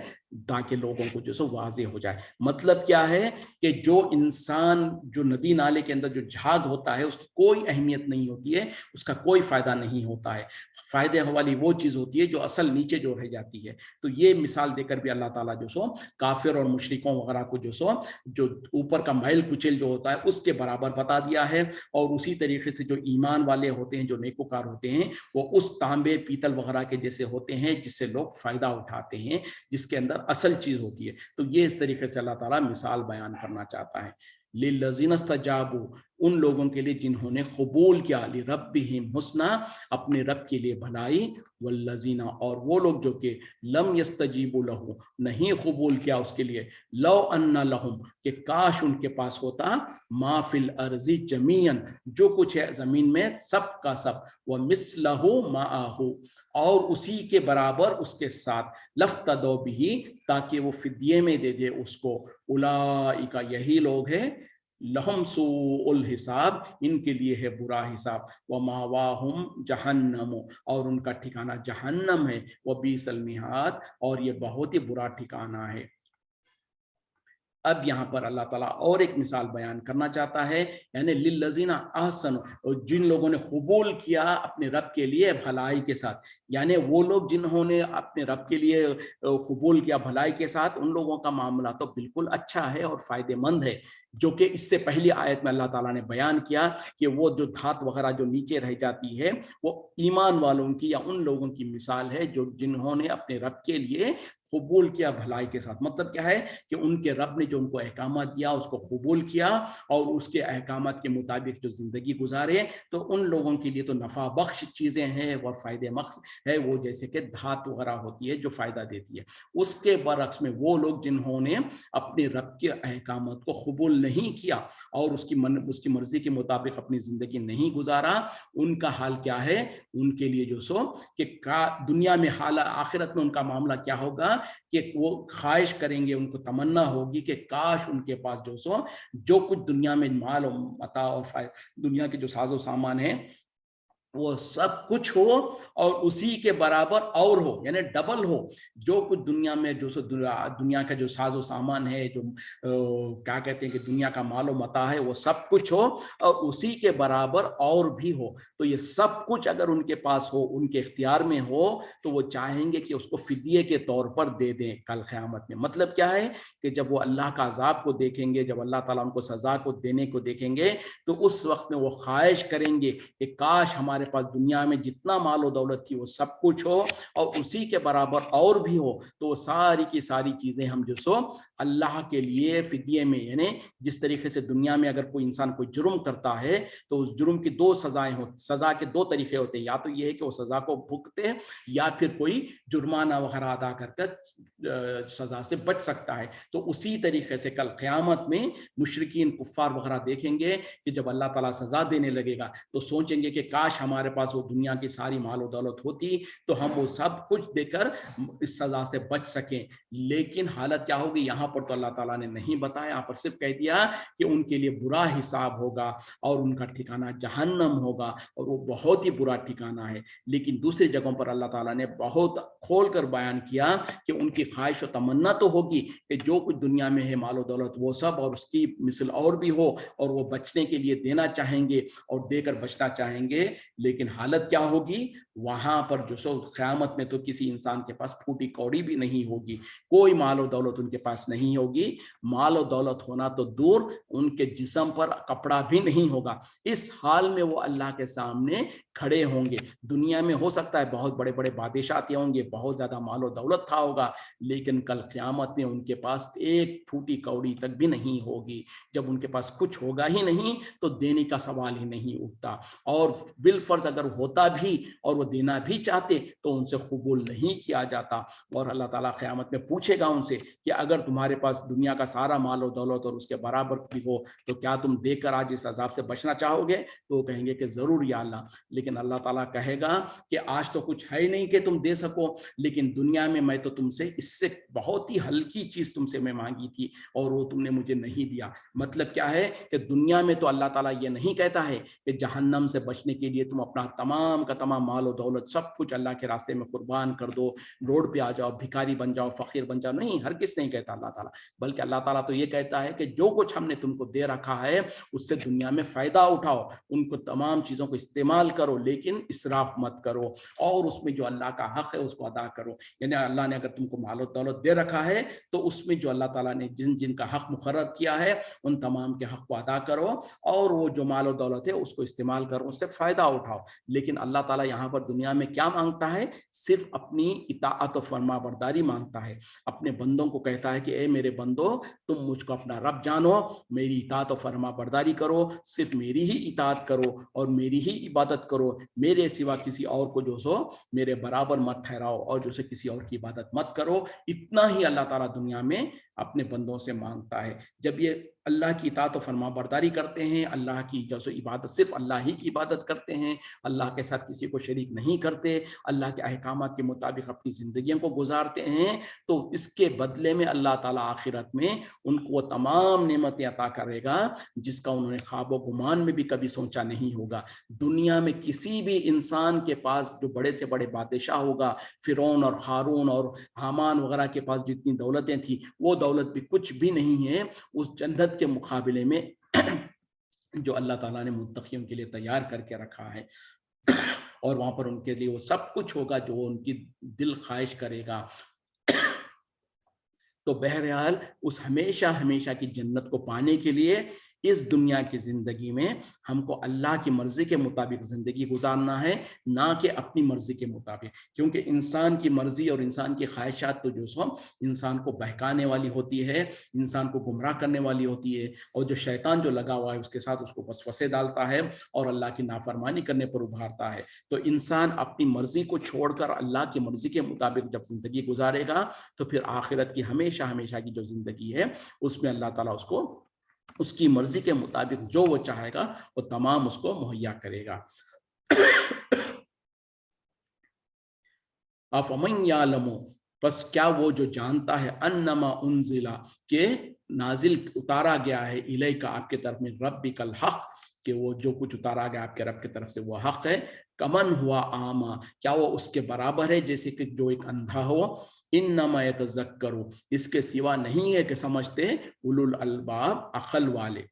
ताकि लोगों को जो सो वाज़ेह हो जाए। मतलब क्या है कि जो इंसान, जो नदी नाले के अंदर जो झाग होता है, उसकी कोई अहमियत नहीं होती है, उसका कोई फ़ायदा नहीं होता है। फ़ायदे वाली वो चीज़ होती है जो असल नीचे जो रह जाती है। तो ये मिसाल देकर भी अल्लाह ताला जो सो काफिर और मुशरिकों वगैरह को जो सो जो ऊपर का मैल कुचैल जो होता है उसके बराबर बता दिया है, और उसी तरीके से जो ईमान वाले होते हैं, जो नेकोकार होते हैं, वो उस तांबे, पीतल वगैरह के जैसे होते हैं जिससे लोग फ़ायदा उठाते हैं, जिसके अंदर असल चीज होती है। तो ये इस तरीके से अल्लाह ताला मिसाल बयान करना चाहता है। लिल्लज़ीना इस्तजाबू, ان لوگوں کے لیے جنہوں نے قبول کیا لربہم حسنا اپنے رب کے لیے بھلائی، والذین اور وہ لوگ جو کہ لم یستجیبوا لہ نہیں قبول کیا اس کے لیے، لو ان لہم کہ کاش ان کے پاس ہوتا ما فی الارض جمیعا جو کچھ ہے زمین میں سب کا سب، ومثلہ معہ اور اسی کے برابر اس کے ساتھ، لفتدوا بہ تاکہ وہ فدیے میں دے دے اس کو، اولئک یہی لوگ ہیں، لہم سوء الحساب ان کے لیے ہے برا حساب، وماواہم جہنم اور ان کا ٹھکانہ جہنم ہے، وبئس المہاد اور یہ بہت ہی برا ٹھکانہ ہے۔ اب یہاں پر اللہ تعالیٰ اور ایک مثال بیان کرنا چاہتا ہے، یعنی للذین احسنوا جن لوگوں نے قبول کیا اپنے رب کے لیے بھلائی کے ساتھ، یعنی وہ لوگ جنہوں نے اپنے رب کے لیے قبول کیا بھلائی کے ساتھ، ان لوگوں کا معاملہ تو بالکل اچھا ہے اور فائدہ مند ہے، جو کہ اس سے پہلی آیت میں اللہ تعالیٰ نے بیان کیا کہ وہ جو دھات وغیرہ جو نیچے رہ جاتی ہے وہ ایمان والوں کی یا ان لوگوں کی مثال ہے جو جنہوں نے اپنے رب کے لیے قبول کیا بھلائی کے ساتھ۔ مطلب کیا ہے کہ ان کے رب نے جو ان کو احکامات دیا اس کو قبول کیا اور اس کے احکامات کے مطابق جو زندگی گزارے، تو ان لوگوں کے لیے تو نفع بخش چیزیں ہیں اور فائدہ مخص ہے، وہ جیسے کہ دھات وغیرہ ہوتی ہے جو فائدہ دیتی ہے۔ اس کے برعکس میں وہ لوگ جنہوں نے اپنے رب کے احکامات کو قبول نہیں کیا اور اس کی مرضی کے مطابق اپنی زندگی نہیں گزارا، ان کا حال کیا ہے؟ ان کے لیے جو سو کہ دنیا میں حال آخرت میں ان کا معاملہ کیا ہوگا کہ وہ خواہش کریں گے، ان کو تمنا ہوگی کہ کاش ان کے پاس جو کچھ دنیا میں مال و متاع اور دنیا کے جو ساز و سامان ہیں وہ سب کچھ ہو اور اسی کے برابر اور ہو، یعنی ڈبل ہو، جو کچھ دنیا میں جو دنیا کا جو ساز و سامان ہے، جو کیا کہتے ہیں کہ دنیا کا مال و متاع ہے، وہ سب کچھ ہو اور اسی کے برابر اور بھی ہو۔ تو یہ سب کچھ اگر ان کے پاس ہو، ان کے اختیار میں ہو، تو وہ چاہیں گے کہ اس کو فدیے کے طور پر دے دیں کل قیامت میں۔ مطلب کیا ہے کہ جب وہ اللہ کا عذاب کو دیکھیں گے، جب اللہ تعالیٰ ان کو سزا کو دینے کو دیکھیں گے، تو اس وقت میں وہ خواہش کریں گے کہ کاش ہمارے پاس دنیا میں جتنا مال و دولت تھی وہ سب کچھ ہو اور اسی کے برابر اور بھی ہو، تو وہ ساری کی ساری چیزیں ہم جو سو اللہ کے لیے فدیے میں، یعنی جس طریقے سے دنیا میں اگر کوئی انسان کوئی جرم کرتا ہے تو اس جرم کی دو سزائیں ہوتی، سزا کے دو طریقے ہوتے ہیں، یا تو یہ ہے کہ وہ سزا کو بھگتے یا پھر کوئی جرمانہ وغیرہ ادا کر کر سزا سے بچ سکتا ہے۔ تو اسی طریقے سے کل قیامت میں مشرکین کفار وغیرہ دیکھیں گے کہ جب اللہ تعالیٰ سزا دینے لگے گا تو سوچیں گے کہ کاش ہمارے پاس وہ دنیا کی ساری مال و دولت ہوتی تو ہم وہ سب کچھ دے کر اس سزا سے بچ سکیں۔ لیکن حالت کیا ہوگی یہاں پر تو اللہ تعالیٰ نے نہیں بتایا، یہاں پر صرف کہہ دیا کہ ان کے لیے برا حساب ہوگا اور ان کا ٹھکانہ جہنم ہوگا اور وہ بہت ہی برا ٹھکانہ ہے۔ لیکن دوسری جگہوں پر اللہ تعالیٰ نے بہت کھول کر بیان کیا کہ ان کی خواہش و تمنا تو ہوگی کہ جو کچھ دنیا میں ہے مال و دولت وہ سب اور اس کی مثل اور بھی ہو، اور وہ بچنے کے لیے دینا چاہیں گے اور دے کر بچنا چاہیں گے، لیکن حالت کیا ہوگی وہاں پر جو سو قیامت میں تو کسی انسان کے پاس پھوٹی کوڑی بھی نہیں ہوگی، کوئی مال و دولت ان کے پاس نہیں ہوگی، مال و دولت ہونا تو دور، ان کے جسم پر کپڑا بھی نہیں ہوگا۔ اس حال میں وہ اللہ کے سامنے کھڑے ہوں گے۔ دنیا میں ہو سکتا ہے بہت بڑے بڑے بادشاہ ہوں گے، بہت زیادہ مال و دولت تھا ہوگا، لیکن کل قیامت میں ان کے پاس ایک پھوٹی کوڑی تک بھی نہیں ہوگی۔ جب ان کے پاس کچھ ہوگا ہی نہیں تو دینے کا سوال ہی نہیں اٹھتا، اور بالفرض اگر ہوتا بھی اور وہ دینا بھی چاہتے تو ان سے قبول نہیں کیا جاتا۔ اور اللہ تعالیٰ قیامت میں پوچھے گا ان سے کہ اگر تمہارے پاس دنیا کا سارا مال و دولت اور اس کے برابر بھی ہو تو کیا تم دے کر آج اس عذاب سے بچنا چاہو گے؟ تو وہ کہیں گے کہ ضرور یا اللہ۔ لیکن اللہ تعالیٰ کہے گا کہ آج تو کچھ ہے نہیں کہ تم دے سکو، لیکن دنیا میں تو تم سے اس سے بہت ہی ہلکی چیز تم سے میں مانگی تھی اور وہ تم نے مجھے نہیں دیا۔ مطلب کیا ہے کہ دنیا میں تو اللہ تعالیٰ یہ نہیں کہتا ہے کہ جہنم سے بچنے کے لیے تم اپنا تمام کا تمام مال و دولت سب کچھ اللہ کے راستے میں قربان کر دو، روڈ پہ آ جاؤ، بھکاری بن جاؤ، فقیر بن جاؤ، نہیں، ہر کس نہیں کہتا اللہ تعالیٰ، بلکہ اللہ تعالیٰ تو یہ کہتا ہے کہ جو کچھ ہم نے تم کو دے رکھا ہے اس سے دنیا میں فائدہ اٹھاؤ، ان کو تمام چیزوں کو استعمال کرو، لیکن اسراف مت کرو، اور اس میں جو اللہ کا حق ہے اس کو ادا کرو۔ یعنی اللہ نے اگر تم کو مال و دولت دے رکھا ہے تو اس میں جو اللہ تعالیٰ نے جن جن کا حق مقرر کیا ہے ان تمام کے حق کو ادا کرو، اور وہ جو مال و دولت ہے اس کو استعمال کرو، اس سے فائدہ اٹھاؤ۔ لیکن اللہ تعالیٰ یہاں پر دنیا میں کیا مانگتا ہے؟ صرف اپنی اطاعت و فرما برداری مانگتا ہے، اپنے بندوں کو کہتا ہے کہ اے मेरे बंदो तुम मुझको अपना रब जानो, मेरी इताअत और फरमा बरदारी करो, सिर्फ मेरी ही इताअत करो और मेरी ही इबादत करो, मेरे सिवा किसी और को जो सो मेरे बराबर मत ठहराओ और जो से किसी और की इबादत मत करो। इतना ही अल्लाह ताला दुनिया में अपने बंदों से मांगता है। जब ये अल्लाह की इताअत और फरमा बरदारी करते हैं, अल्लाह की जो सो इबादत, सिर्फ अल्लाह ही की इबादत करते हैं, अल्लाह के साथ किसी को शरीक नहीं करते, अल्लाह के अहकामात के मुताबिक अपनी जिंदगियों को गुजारते हैं, तो इसके बदले में अल्लाह ताला आखिरत में उनको वो तमाम नेमतें अता करेगा जिसका उन्होंने ख्वाब गुमान में भी कभी सोचा नहीं होगा। दुनिया में किसी भी इंसान के पास जो बड़े से बड़े बादशाह होगा, फिरौन और हारून और हामान वगैरह के पास जितनी दौलतें थी, वो दौलत भी कुछ भी नहीं है उस जन्नत के मुकाबले में जो अल्लाह ताला ने मुत्तकियों के लिए तैयार करके रखा है। और वहां पर उनके लिए वो सब कुछ होगा जो उनकी दिल ख्वाहिश करेगा। तो बहरहाल उस हमेशा हमेशा की जन्नत को पाने के लिए इस दुनिया की जिंदगी में हमको अल्लाह की मर्जी के मुताबिक जिंदगी गुजारना है, ना कि अपनी मर्जी के मुताबिक, क्योंकि इंसान की मर्जी और इंसान की ख्वाहिशात तो जो सो इंसान को बहकाने वाली होती है, इंसान को गुमराह करने वाली होती है, और जो शैतान जो लगा हुआ है उसके साथ उसको वसवसे डालता है और अल्लाह की नाफरमानी करने पर उभारता है। तो इंसान अपनी मर्जी को छोड़कर अल्लाह की मर्जी के मुताबिक जब जिंदगी गुजारेगा तो फिर आखिरत की हमेशा हमेशा की जो जिंदगी है उसमें अल्लाह ताला उसको उसकी मर्जी के मुताबिक जो वो चाहेगा वो तमाम उसको मुहैया करेगा। अफमन यालमु, बस क्या वो जो जानता है, अन्नमा उनजिला के नाजिल उतारा गया है, इलैका आपके तरफ में, रब्बिकल हक कि वो जो कुछ उतारा गया आपके रब की तरफ से वो हक है, कमन हुआ आमा, क्या वो उसके बराबर है जैसे कि जो एक अंधा हो, इन्नमा यतज़क्करु, इसके सिवा नहीं है कि समझते, उलुल अलबाब, अक्ल वाले।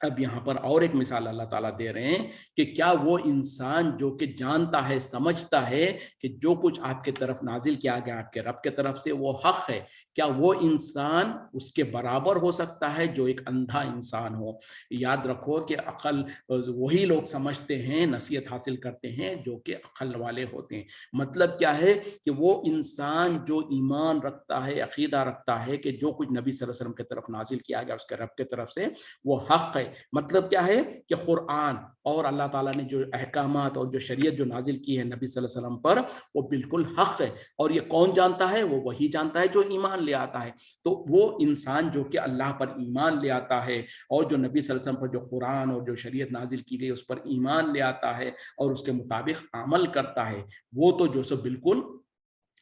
अब यहाँ पर और एक मिसाल अल्लाह ताला दे रहे हैं कि क्या वो इंसान जो कि जानता है, समझता है कि जो कुछ आपके तरफ नाजिल किया गया आपके रब के तरफ से वो हक है, क्या वो इंसान उसके बराबर हो सकता है जो एक अंधा इंसान हो? याद रखो कि अक्ल वही लोग समझते हैं, नसीहत हासिल करते हैं जो कि अक्ल वाले होते हैं। मतलब क्या है कि वो इंसान जो ईमान रखता है, अकीदा रखता है कि जो कुछ नबी सल्लल्लाहु अलैहि वसल्लम की तरफ नाजिल किया गया उसके रब की तरफ से वो हक है। मतलब क्या है कि कुरान और अल्लाह ताला ने जो अहकामात और जो शरीयत जो नाजिल की है नबी सल्लल्लाहु अलैहि वसल्लम पर, वो बिल्कुल हक है। और ये कौन जानता है? वो वही जानता है जो ईमान ले आता है। तो वो इंसान जो कि अल्लाह पर ईमान ले आता है और जो नबी सल्लल्लाहु अलैहि वसल्लम पर जो कुरान और जो शरीयत नाजिल की गई उस पर ईमान ले आता है और उसके मुताबिक अमल करता है, वो तो जो सो बिल्कुल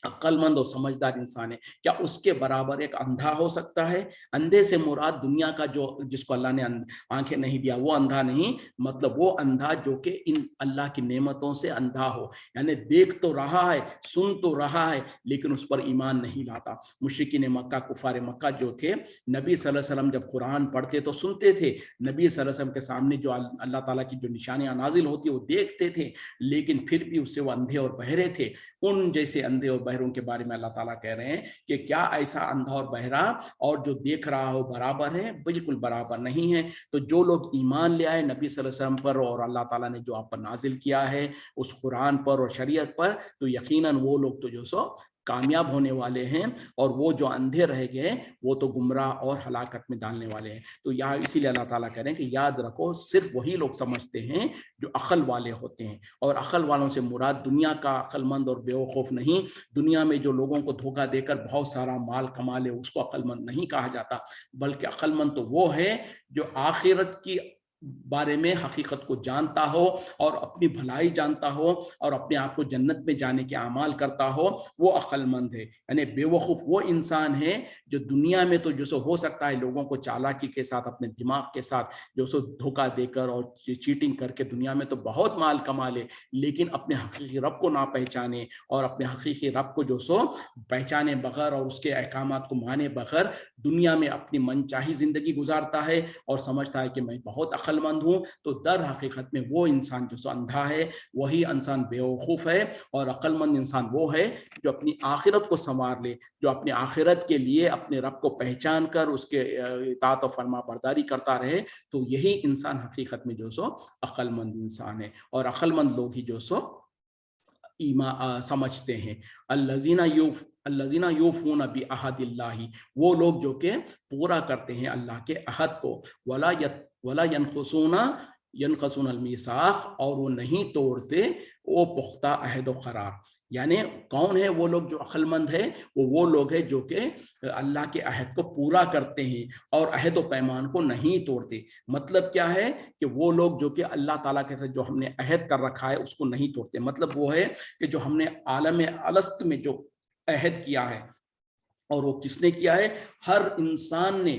अक्लमंद और समझदार इंसान है। क्या उसके बराबर एक अंधा हो सकता है? अंधे से मुराद दुनिया का जो जिसको अल्लाह ने आंखें नहीं दिया वो अंधा नहीं, मतलब वो अंधा जो कि इन अल्लाह की नेमतों से अंधा हो, यानी देख तो रहा है, सुन तो रहा है, लेकिन उस पर ईमान नहीं लाता। मुशरिकीन मक्का, कुफार मक्का जो थे, नबी सल्लल्लाहु अलैहि वसल्लम जब कुरान पढ़ते तो सुनते थे, नबी सल्लल्लाहु अलैहि वसल्लम के सामने जो अल्लाह ताला की जो निशानियां नाजिल होती है वो देखते थे, लेकिन फिर भी उससे वो अंधे और बहरे थे। उन जैसे अंधे और बहरों के बारे में अल्लाह ताला कह रहे हैं कि क्या ऐसा अंधा और बहरा और जो देख रहा हो बराबर है? बिल्कुल बराबर नहीं है। तो जो लोग ईमान ले आए नबी सल्लल्लाहु अलैहि वसल्लम पर और अल्लाह ताला ने जो आप पर नाजिल किया है उस कुरान पर और शरीयत पर, तो यकीनन वो लोग तो जो सो कामयाब होने वाले हैं, और वो जो अंधे रह गए वो तो गुमराह और हलाकत में डालने वाले हैं। तो यहाँ इसीलिए अल्लाह ताला कह रहे हैं कि याद रखो, सिर्फ वही लोग समझते हैं जो अक्ल वाले होते हैं, और अक्ल वालों से मुराद दुनिया का अक्लमंद और बेवकूफ नहीं। दुनिया में जो लोगों को धोखा देकर बहुत सारा माल कमा ले उसको अक्लमंद नहीं कहा जाता, बल्कि अक्लमंद तो वो है जो आखिरत की बारे में हकीकत को जानता हो और अपनी भलाई जानता हो और अपने आप को जन्नत में जाने के अमाल करता हो, वो अक्लमंद है। यानी बेवकूफ वो इंसान है जो दुनिया में तो जो सो हो सकता है लोगों को चालाकी के साथ, अपने दिमाग के साथ जो सो धोखा देकर और चीटिंग करके दुनिया में तो बहुत माल कमा ले, लेकिन अपने हकीकी रब को ना पहचाने और अपने हकीकी रब को जो सो पहचाने बगैर और उसके अहकामात को माने बगैर दुनिया में अपनी मनचाही जिंदगी गुजारता है और समझता है कि मैं बहुत अक्लमंद हूँ, तो दर हकीकत में वो इंसान जो सो अंधा है, वही इंसान बेवकूफ़ है। और अक्लमंद इंसान वो है जो अपनी आखिरत को संवार ले, जो अपनी आखिरत के लिए अपने रब को पहचान कर उसके इताअत और फरमा बरदारी करता रहे, तो यही इंसान हकीकत में जो सो अक्लमंद इंसान है। और अक्लमंद लोग ही जो सो समझते हैं। अल्लज़ीना यूफ़ूना बिअहदिल्लाहि, वो लोग जो कि पूरा करते हैं अल्लाह के अहद को, वला यनक़सून अल-मीसाक़, और वो नहीं तोड़ते वो पुख्ता अहद व करार। यानी कौन है वो लोग जो अक्लमंद है? वो लोग हैं जो कि अल्लाह के अहद को पूरा करते हैं और अहद व पैमान को नहीं तोड़ते। मतलब क्या है कि वो लोग जो कि अल्लाह ताला के साथ जो हमने अहद कर रखा है उसको नहीं तोड़ते। मतलब वो है कि जो हमने आलम अलस्त में जो अहद किया है, और वो किसने किया है? हर इंसान ने,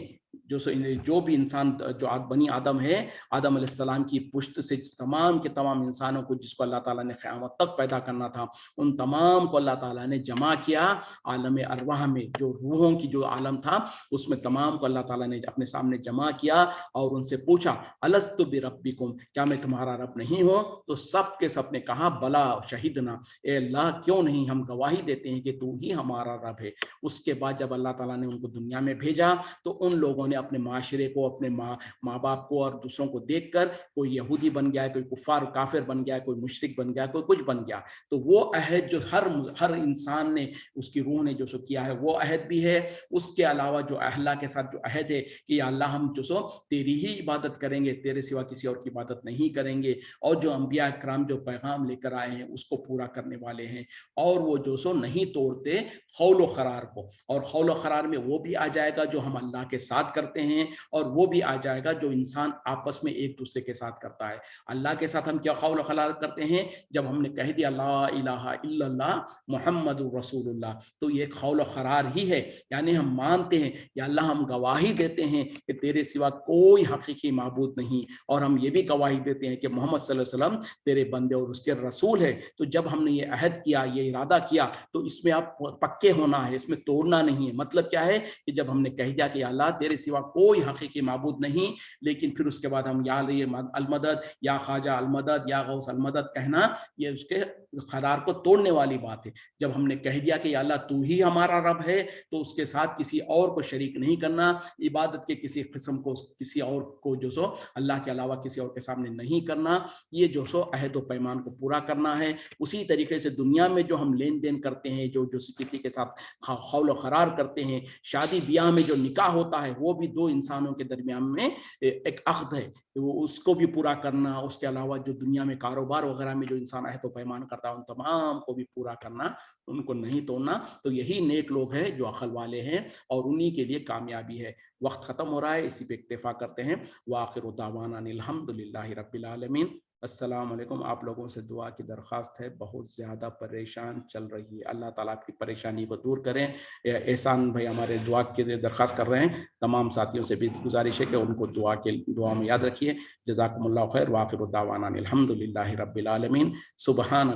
जो भी इंसान जो बनी आदम है, आदम अलैहिस्सलाम की पुश्त से तमाम के तमाम इंसानों को जिसको अल्लाह ताला ने क़यामत तक पैदा करना था, उन तमाम को अल्लाह ताला ने जमा किया आलम अरवाह में, जो रूहों की जो आलम था उसमें तमाम को अल्लाह ताला ने अपने सामने जमा किया और उनसे पूछा, अलस्तु बिरब्बिकुम, क्या मैं तुम्हारा रब नहीं हूँ? तो सब के सब ने कहा, बला शहीदना, ए अल्लाह क्यों नहीं, हम गवाही देते हैं कि तू ही हमारा रब है। उसके बाद जब अल्लाह ताला ने उनको दुनिया में भेजा तो उन लोगों ने अपने माशरे को, अपने माँ बाप को और दूसरों को देखकर, कोई यहूदी बन गया, कोई कुफार काफिर बन गया, कोई मुशरिक बन गया, कोई कुछ बन गया। तो वो अहद जो हर इंसान ने, उसकी रूह ने जो सो किया है, वो अहद भी है। उसके अलावा जो अल्लाह के साथ जो अहद है कि अल्लाह हम जो सो तेरी ही इबादत करेंगे, तेरे सिवा किसी और की इबादत नहीं करेंगे, और जो अंबिया इकराम जो पैगाम लेकर आए हैं उसको पूरा करने वाले हैं, और वो जो सो नहीं तोड़ते खौल व करार को। और खौल व करार में वो भी आ जाएगा जो हम अल्लाह के साथ करते हैं, और वो भी आ जाएगा जो इंसान आपस में एक दूसरे के साथ करता है। अल्लाह के साथ हम क्या खौल व करार करते हैं? जब हमने कह दिया ला इलाहा इल्लल्लाह मुहम्मदुर रसूलुल्लाह, तो ये खौल व करार ही है। यानी हम मानते हैं या अल्लाह, हम गवाही देते हैं कि तेरे सिवा कोई हकीकी माबूद नहीं, और हम ये भी गवाही देते हैं कि मोहम्मद सल्लल्लाहु अलैहि वसल्लम तेरे बंदे और उसके रसूल है। तो जब हमने ये अहद किया, ये इरादा किया, तो इसमें आप पक्के होना है, इसमें तोड़ना नहीं है। मतलब क्या है कि जब हमने कह दिया कि अल्लाह तेरे सिवा कोई हकीकी माबूद नहीं, लेकिन फिर उसके बाद हम या अलमदद, या ख्वाजा अलमदद, या गौस अलमदद कहना, ये उसके करार को तोड़ने वाली बात है। जब हमने कह दिया कि अल्लाह तू ही हमारा रब है, तो उसके साथ किसी और को शरीक नहीं करना, इबादत के किसी किस्म को किसी और को जो सो अल्लाह के अलावा किसी और के सामने नहीं करना, ये जो सो अहद व पैमान को पूरा करना है। उसी तरीके से दुनिया में जो हम लेन देन करते हैं, जो किसी के साथ खौल व करार करते हैं, शादी ब्याह में जो निकाह होता है, वो भी दो इंसानों के दरमियान में एक अक़्द है, वो उसको भी पूरा करना। उसके अलावा जो दुनिया में कारोबार वगैरह में जो इंसान अहद व पैमान करता है, उन तमाम को भी पूरा करना, उनको नहीं तोड़ना। तो यही नेक लोग हैं जो अक्ल वाले हैं, और उन्हीं के लिए कामयाबी है। वक्त ख़त्म हो रहा है, इसी पे इक्तिफा करते हैं। व आखिरु दावाना अनिल हम्दुलिल्लाहि रब्बिल आलमीन। अस्सलाम वालेकुम। आप लोगों से दुआ की दरख्वास्त है, बहुत ज़्यादा परेशान चल रही है, अल्लाह ताला आपकी परेशानी को दूर करें। एहसान भाई हमारे दुआ की दरख्वास्त कर रहे हैं, तमाम साथियों से भी गुजारिश है कि उनको दुआ में याद रखिए। जज़ाकुमुल्लाहु खैर। व आखिरु दावाना अनिल हम्दुलिल्लाहि रब्बिल आलमीन। सुबहान